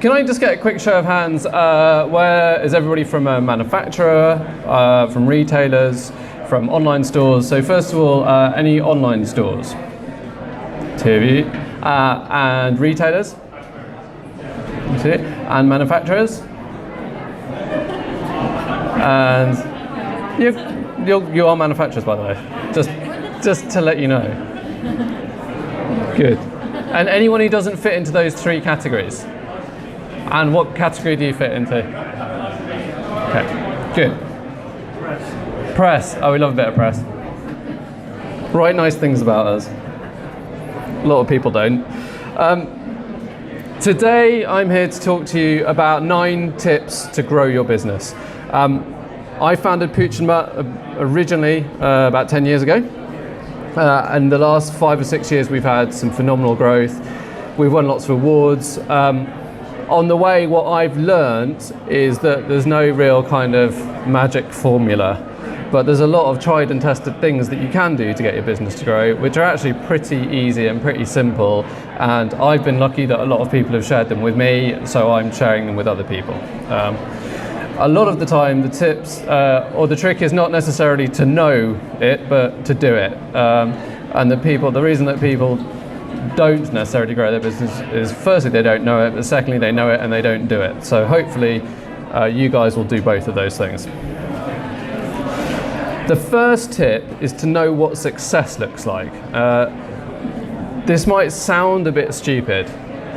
Can I just get a quick show of hands? Where is everybody from a manufacturer, from retailers, from online stores? So first of all, any online stores? 2 of you. And retailers? 2. And manufacturers? And you are manufacturers, by the way. Just to let you know. Good. And anyone who doesn't fit into those 3 categories? And what category do you fit into? Okay, good. Press. Oh, we love a bit of press. Write nice things about us. A lot of people don't. Today I'm here to talk to you about 9 tips to grow your business. I founded Pooch Mutt originally about 10 years ago. And the last 5 or 6 years we've had some phenomenal growth. We've won lots of awards. On the way, what I've learned is that there's no real kind of magic formula, but there's a lot of tried and tested things that you can do to get your business to grow, which are actually pretty easy and pretty simple. And I've been lucky that a lot of people have shared them with me, so I'm sharing them with other people. A lot of the time, the tips or the trick is not necessarily to know it, but to do it. And the reason that people don't necessarily grow their business is firstly they don't know it, but secondly they know it and they don't do it. So hopefully you guys will do both of those things. The first tip is to know what success looks like. This might sound a bit stupid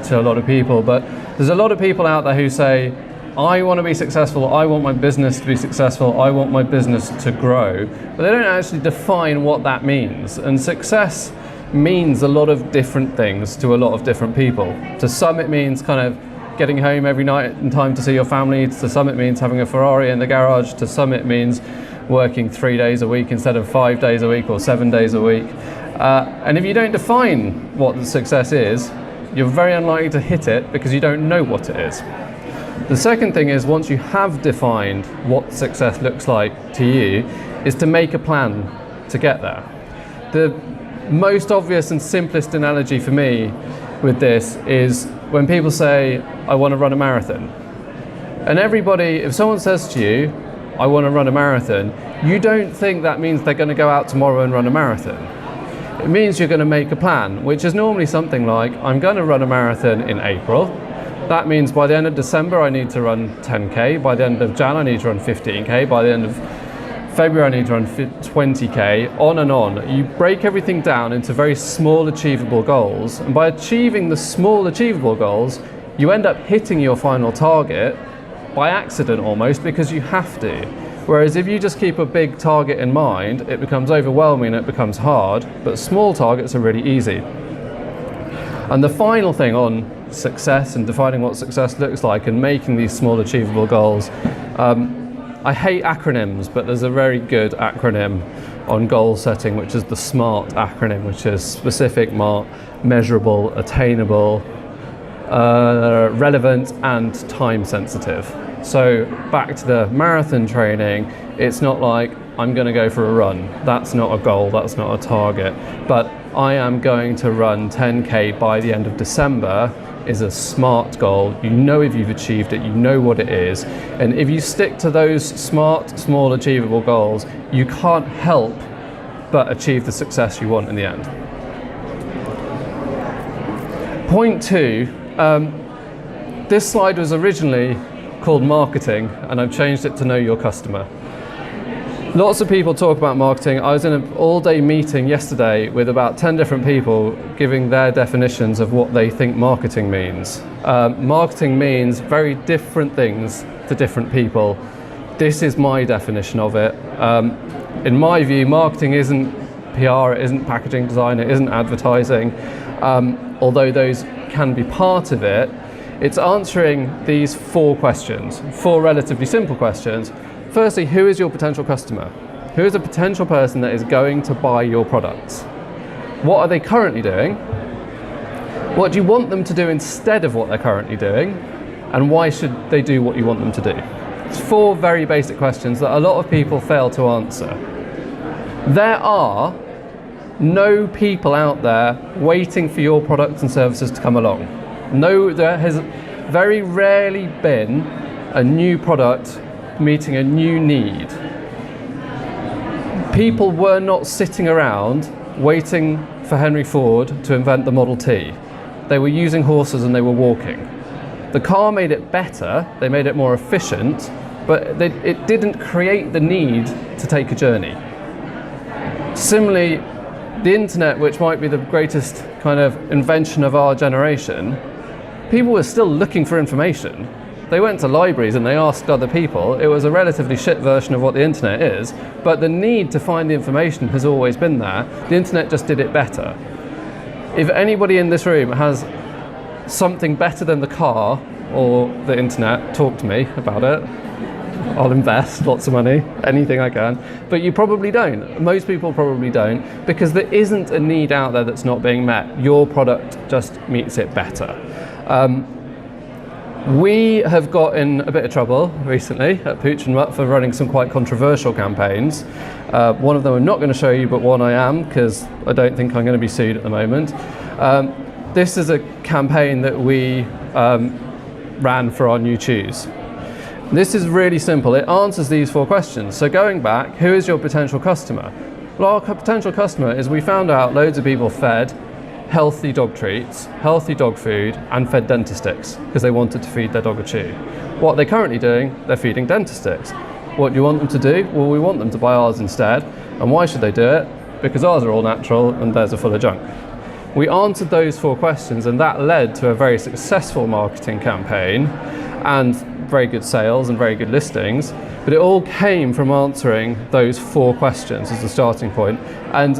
to a lot of people, but there's a lot of people out there who say, I want to be successful, I want my business to be successful, I want my business to grow, but they don't actually define what that means. And success means a lot of different things to a lot of different people. To some it means kind of getting home every night in time to see your family, to some it means having a Ferrari in the garage, to some it means working 3 days a week instead of 5 days a week or 7 days a week. And if you don't define what the success is, you're very unlikely to hit it because you don't know what it is. The second thing is, once you have defined what success looks like to you, is to make a plan to get there. The most obvious and simplest analogy for me with this is when people say, I want to run a marathon. And everybody, if someone says to you, I want to run a marathon, you don't think that means they're going to go out tomorrow and run a marathon. It means you're going to make a plan, which is normally something like, I'm going to run a marathon in April. That means by the end of December I need to run 10k, by the end of Jan I need to run 15k, by the end of February I need to run 20k, on and on. You break everything down into very small achievable goals, and by achieving the small achievable goals you end up hitting your final target by accident almost, because you have to. Whereas if you just keep a big target in mind, it becomes overwhelming, it becomes hard, but small targets are really easy. And the final thing on success and defining what success looks like and making these small achievable goals, I hate acronyms, but there's a very good acronym on goal setting, which is the SMART acronym, which is specific, measurable, attainable, relevant, and time sensitive. So back to the marathon training, it's not like I'm going to go for a run. That's not a goal, that's not a target. But I am going to run 10k by the end of December is a SMART goal. You know if you've achieved it, you know what it is. And if you stick to those SMART, small achievable goals, you can't help but achieve the success you want in the end. Point 2, this slide was originally called marketing, and I've changed it to know your customer. Lots of people talk about marketing. I was in an all-day meeting yesterday with about 10 different people giving their definitions of what they think marketing means. Marketing means very different things to different people. This is my definition of it. In my view, marketing isn't PR, it isn't packaging design, it isn't advertising, although those can be part of it. It's answering these 4 questions, 4 relatively simple questions. Firstly, who is your potential customer? Who is a potential person that is going to buy your products? What are they currently doing? What do you want them to do instead of what they're currently doing? And why should they do what you want them to do? It's 4 very basic questions that a lot of people fail to answer. There are no people out there waiting for your products and services to come along. No, very rarely been a new product meeting a new need. People were not sitting around waiting for Henry Ford to invent the Model T. They were using horses and they were walking. The car made it better, they made it more efficient, but it didn't create the need to take a journey. Similarly, the internet, which might be the greatest kind of invention of our generation, people were still looking for information. They went to libraries and they asked other people. It was a relatively shit version of what the internet is, but the need to find the information has always been there. The internet just did it better. If anybody in this room has something better than the car or the internet, talk to me about it. I'll invest lots of money, anything I can, but you probably don't. Most people probably don't, because there isn't a need out there that's not being met. Your product just meets it better. We have got in a bit of trouble recently at Pooch Mutt for running some quite controversial campaigns. One of them I'm not going to show you, but one I am, because I don't think I'm going to be sued at the moment. This is a campaign that we ran for our new shoes. This is really simple. It answers these 4 questions. So going back, who is your potential customer? Well, our potential customer is, we found out loads of people fed healthy dog treats, healthy dog food, and fed Dentastix because they wanted to feed their dog a chew. What they're currently doing, they're feeding Dentastix. What do you want them to do? Well, we want them to buy ours instead. And why should they do it? Because ours are all natural and theirs are full of junk. We answered those 4 questions, and that led to a very successful marketing campaign and very good sales and very good listings. But it all came from answering those 4 questions as the starting point. And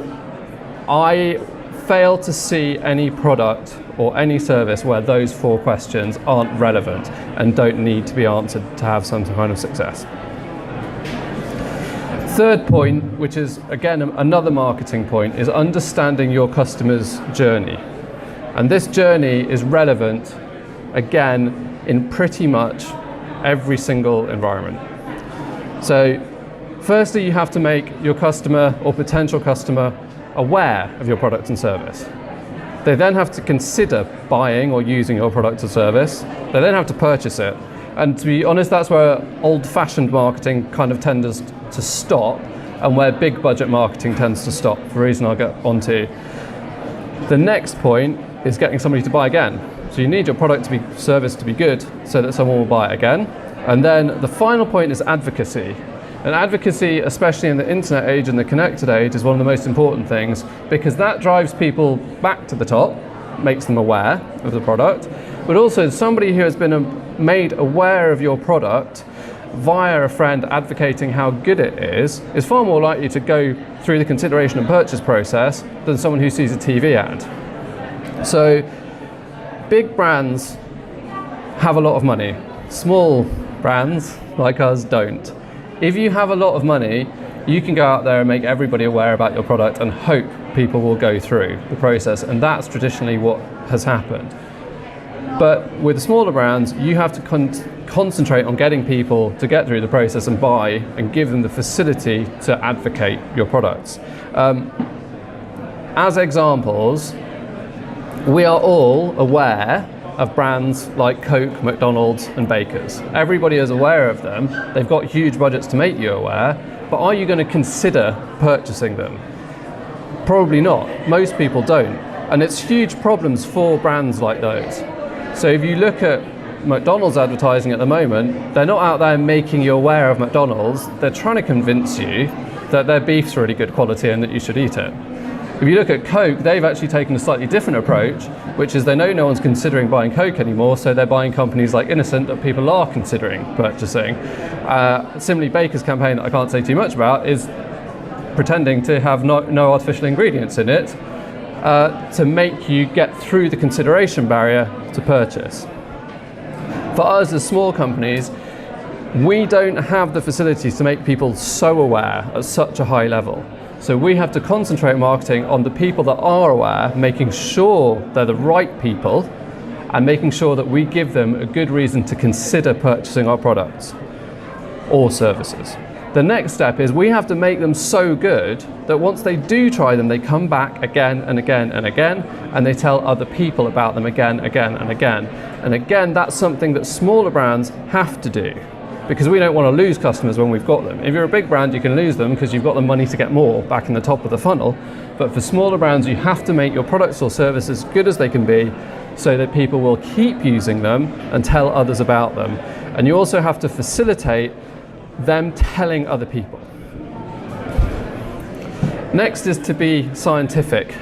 I fail to see any product or any service where those 4 questions aren't relevant and don't need to be answered to have some kind of success. Third point, which is again another marketing point, is understanding your customer's journey. And this journey is relevant again in pretty much every single environment. So firstly, you have to make your customer or potential customer aware of your product and service. They then have to consider buying or using your product or service. They then have to purchase it. And to be honest, that's where old-fashioned marketing kind of tends to stop, and where big budget marketing tends to stop, for a reason I'll get onto. The next point is getting somebody to buy again. So you need your product to be service to be good so that someone will buy it again. And then the final point is advocacy. And advocacy, especially in the internet age and the connected age, is one of the most important things, because that drives people back to the top, makes them aware of the product, but also somebody who has been made aware of your product via a friend advocating how good it is far more likely to go through the consideration and purchase process than someone who sees a TV ad. So big brands have a lot of money. Small brands like us don't. If you have a lot of money, you can go out there and make everybody aware about your product and hope people will go through the process, and that's traditionally what has happened. But with the smaller brands, you have to concentrate on getting people to get through the process and buy, and give them the facility to advocate your products. As examples, we are all aware of brands like Coke, McDonald's and Baker's. Everybody is aware of them. They've got huge budgets to make you aware, but are you going to consider purchasing them? Probably not. Most people don't. And it's huge problems for brands like those. So if you look at McDonald's advertising at the moment, they're not out there making you aware of McDonald's. They're trying to convince you that their beef's really good quality and that you should eat it. If you look at Coke, they've actually taken a slightly different approach, which is they know no one's considering buying Coke anymore, so they're buying companies like Innocent that people are considering purchasing. Similarly, Baker's campaign that I can't say too much about is pretending to have no artificial ingredients in it to make you get through the consideration barrier to purchase. For us as small companies, we don't have the facilities to make people so aware at such a high level. So we have to concentrate marketing on the people that are aware, making sure they're the right people, and making sure that we give them a good reason to consider purchasing our products or services. The next step is we have to make them so good that once they do try them, they come back again and again and again, and they tell other people about them again, again and again. And again, that's something that smaller brands have to do, because we don't want to lose customers when we've got them. If you're a big brand, you can lose them because you've got the money to get more back in the top of the funnel. But for smaller brands, you have to make your products or services as good as they can be so that people will keep using them and tell others about them. And you also have to facilitate them telling other people. Next is to be scientific.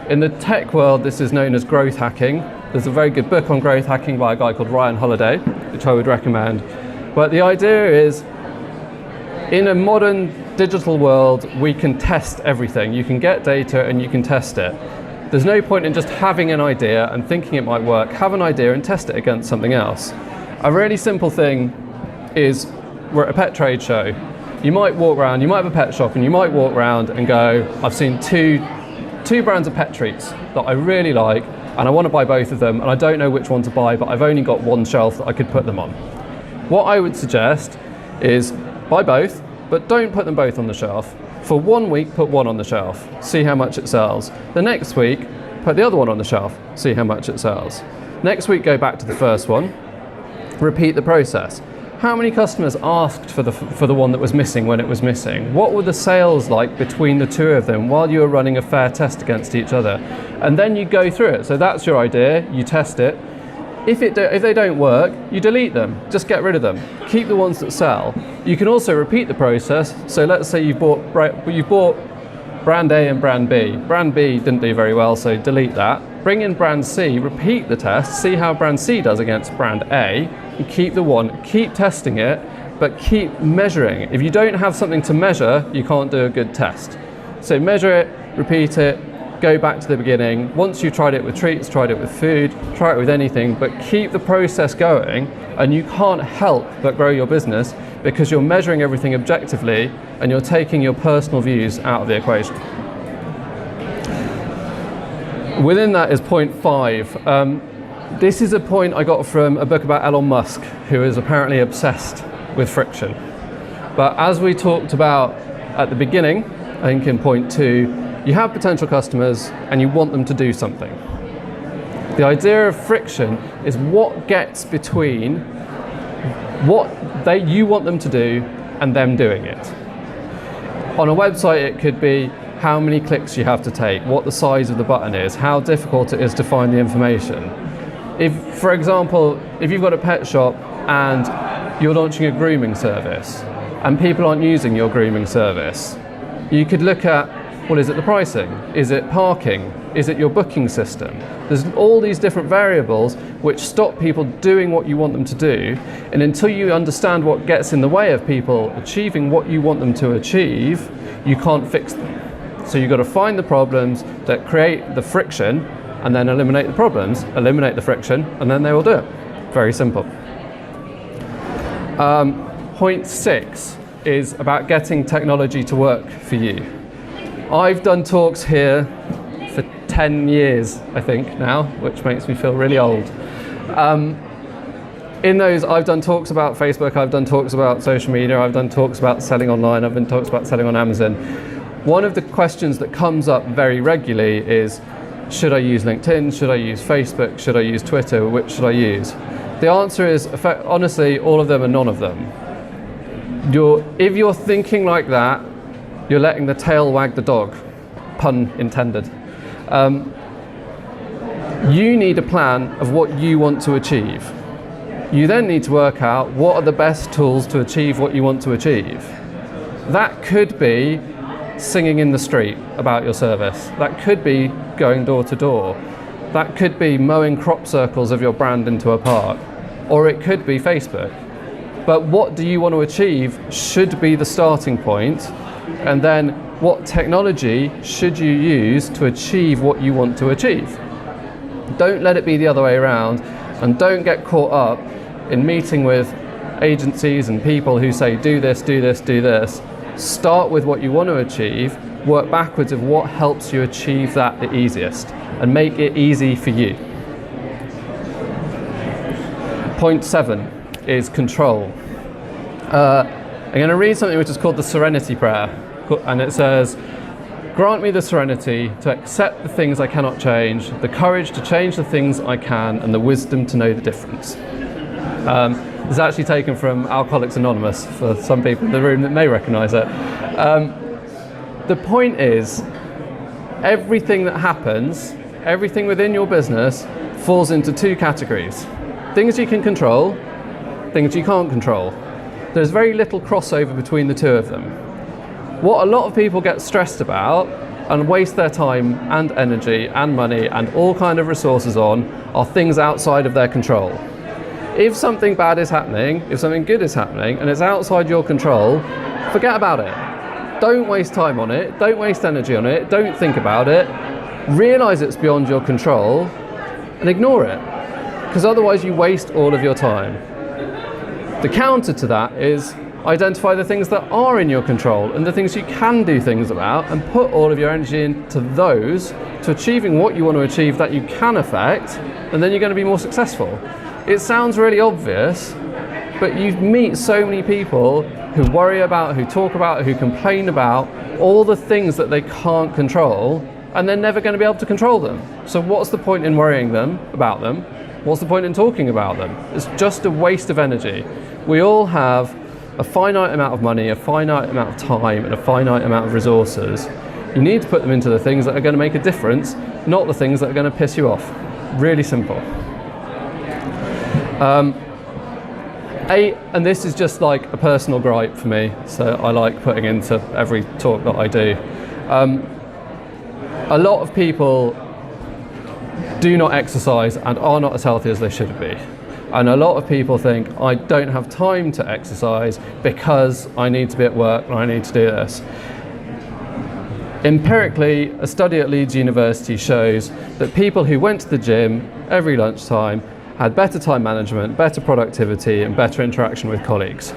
In the tech world, this is known as growth hacking. There's a very good book on growth hacking by a guy called Ryan Holiday, which I would recommend. But the idea is, in a modern digital world, we can test everything. You can get data and you can test it. There's no point in just having an idea and thinking it might work. Have an idea and test it against something else. A really simple thing is, we're at a pet trade show. You might walk around, you might have a pet shop, and you might walk around and go, I've seen two brands of pet treats that I really like, and I want to buy both of them, and I don't know which one to buy, but I've only got one shelf that I could put them on. What I would suggest is buy both, but don't put them both on the shelf. For 1 week, put one on the shelf, see how much it sells. The next week, put the other one on the shelf, see how much it sells. Next week, go back to the first one, repeat the process. How many customers asked for the one that was missing when it was missing? What were the sales like between the two of them while you were running a fair test against each other? And then you go through it. So that's your idea, you test it. If they don't work, you delete them, just get rid of them. Keep the ones that sell. You can also repeat the process. So let's say you bought brand A and brand B. Brand B didn't do very well, so delete that. Bring in brand C, repeat the test, see how brand C does against brand A, and keep the one, keep testing it, but keep measuring. If you don't have something to measure, you can't do a good test. So measure it, repeat it, go back to the beginning. Once you've tried it with treats, tried it with food, try it with anything, but keep the process going, and you can't help but grow your business because you're measuring everything objectively and you're taking your personal views out of the equation. Within that is point 5. This is a point I got from a book about Elon Musk, who is apparently obsessed with friction. But as we talked about at the beginning, I think in point 2, you have potential customers and you want them to do something. The idea of friction is what gets between what you want them to do and them doing it. On a website, it could be how many clicks you have to take, what the size of the button is, how difficult it is to find the information. If, for example, if you've got a pet shop and you're launching a grooming service and people aren't using your grooming service, you could look at, well, is it the pricing? Is it parking? Is it your booking system? There's all these different variables which stop people doing what you want them to do, and until you understand what gets in the way of people achieving what you want them to achieve, you can't fix them. So you've got to find the problems that create the friction and then eliminate the problems, eliminate the friction, and then they will do it. Very simple. Point 6 is about getting technology to work for you. I've done talks here for 10 years, I think now, which makes me feel really old. In those, I've done talks about Facebook, I've done talks about social media, I've done talks about selling online, I've done talks about selling on Amazon. One of the questions that comes up very regularly is, should I use LinkedIn? Should I use Facebook? Should I use Twitter? Which should I use? The answer is, honestly, all of them and none of them. If you're thinking like that, you're letting the tail wag the dog, pun intended. You need a plan of what you want to achieve. You then need to work out what are the best tools to achieve what you want to achieve. That could be singing in the street about your service. That could be going door to door. That could be mowing crop circles of your brand into a park. Or it could be Facebook. But what do you want to achieve should be the starting point, and then what technology should you use to achieve what you want to achieve. Don't let it be the other way around, and don't get caught up in meeting with agencies and people who say do this, do this, do this. Start with what you want to achieve, work backwards of what helps you achieve that the easiest, and make it easy for you. Point 7 is control. I'm going to read something which is called the Serenity Prayer, and it says, "Grant me the serenity to accept the things I cannot change, the courage to change the things I can, and the wisdom to know the difference." It's actually taken from Alcoholics Anonymous for some people in the room that may recognise it. The point is, everything that happens, everything within your business falls into two categories. Things you can control, things you can't control. There's very little crossover between the two of them. What a lot of people get stressed about and waste their time and energy and money and all kind of resources on are things outside of their control. If something bad is happening, if something good is happening and it's outside your control, forget about it. Don't waste time on it, don't waste energy on it, don't think about it. Realise it's beyond your control and ignore it, because otherwise you waste all of your time. The counter to that is identify the things that are in your control and the things you can do things about, and put all of your energy into those, to achieving what you want to achieve that you can affect, and then you're going to be more successful. It sounds really obvious, but you meet so many people who worry about, who talk about, who complain about all the things that they can't control, and they're never going to be able to control them. So what's the point in worrying about them? What's the point in talking about them? It's just a waste of energy. We all have a finite amount of money, a finite amount of time, and a finite amount of resources. You need to put them into the things that are going to make a difference, not the things that are going to piss you off. Really simple. And this is just like a personal gripe for me, so I like putting into every talk that I do. A lot of people do not exercise and are not as healthy as they should be. And a lot of people think, I don't have time to exercise because I need to be at work and I need to do this. Empirically, a study at Leeds University shows that people who went to the gym every lunchtime had better time management, better productivity, and better interaction with colleagues.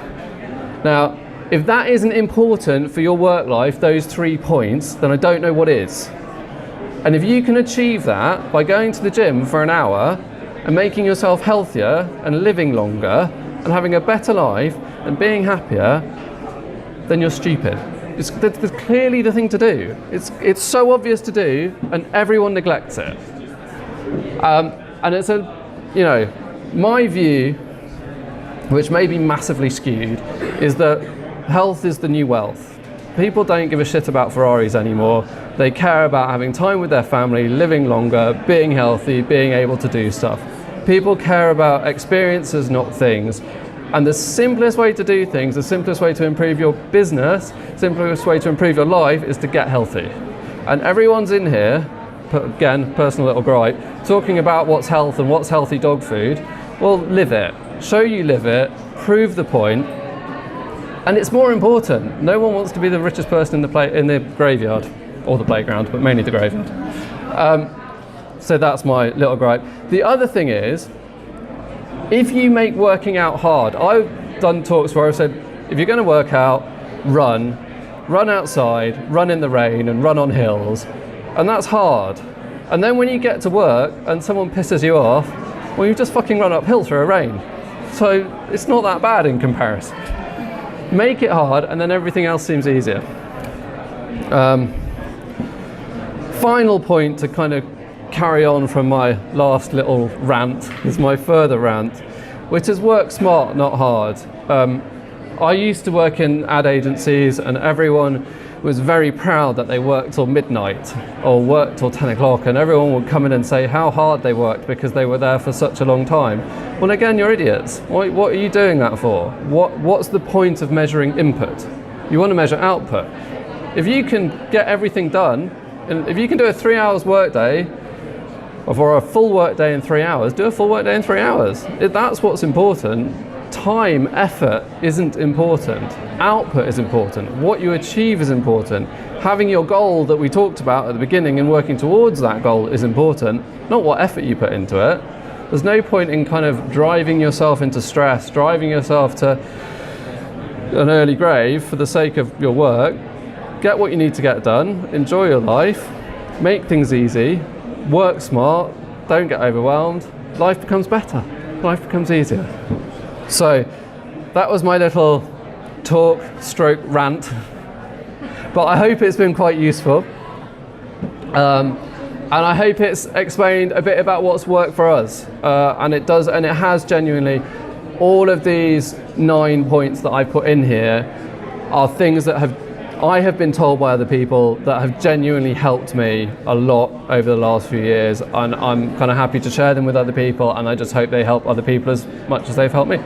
Now, if that isn't important for your work life, those 3 points, then I don't know what is. And if you can achieve that by going to the gym for an hour and making yourself healthier and living longer and having a better life and being happier, then you're stupid. It's clearly the thing to do. It's so obvious to do, and everyone neglects it. And it's my view, which may be massively skewed, is that health is the new wealth. People don't give a shit about Ferraris anymore. They care about having time with their family, living longer, being healthy, being able to do stuff. People care about experiences, not things. And the simplest way to do things, the simplest way to improve your business, simplest way to improve your life is to get healthy. And everyone's in here, again, personal little gripe, talking about what's health and what's healthy dog food. Well, live it. Show you live it. Prove the point. And it's more important. No one wants to be the richest person in the graveyard, or the playground, but mainly the graveyard. So that's my little gripe. The other thing is, if you make working out hard, I've done talks where I've said, if you're going to work out, run outside, run in the rain, and run on hills. And that's hard. And then when you get to work and someone pisses you off, well, you just fucking run uphill through a rain. So it's not that bad in comparison. Make it hard, and then everything else seems easier. Final point to kind of carry on from my last little rant is my further rant, which is work smart, not hard. I used to work in ad agencies, and everyone was very proud that they worked till midnight or worked till 10 o'clock, and everyone would come in and say how hard they worked because they were there for such a long time. Well, again, you're idiots. What are you doing that for? What's the point of measuring input? You want to measure output. If you can get everything done, and if you can do a 3 hours work day, or a full work day in 3 hours, do a full work day in 3 hours. That's what's important. Time, effort isn't important. Output is important. What you achieve is important. Having your goal that we talked about at the beginning and working towards that goal is important, not what effort you put into it. There's no point in kind of driving yourself into stress, driving yourself to an early grave for the sake of your work. Get what you need to get done, enjoy your life, make things easy, work smart, don't get overwhelmed, life becomes better, life becomes easier. So that was my little talk stroke rant, but I hope it's been quite useful. And I hope it's explained a bit about what's worked for us. And it does, and it has genuinely. All of these 9 points that I put in here are things that I have been told by other people that have genuinely helped me a lot over the last few years. And I'm kind of happy to share them with other people, and I just hope they help other people as much as they've helped me.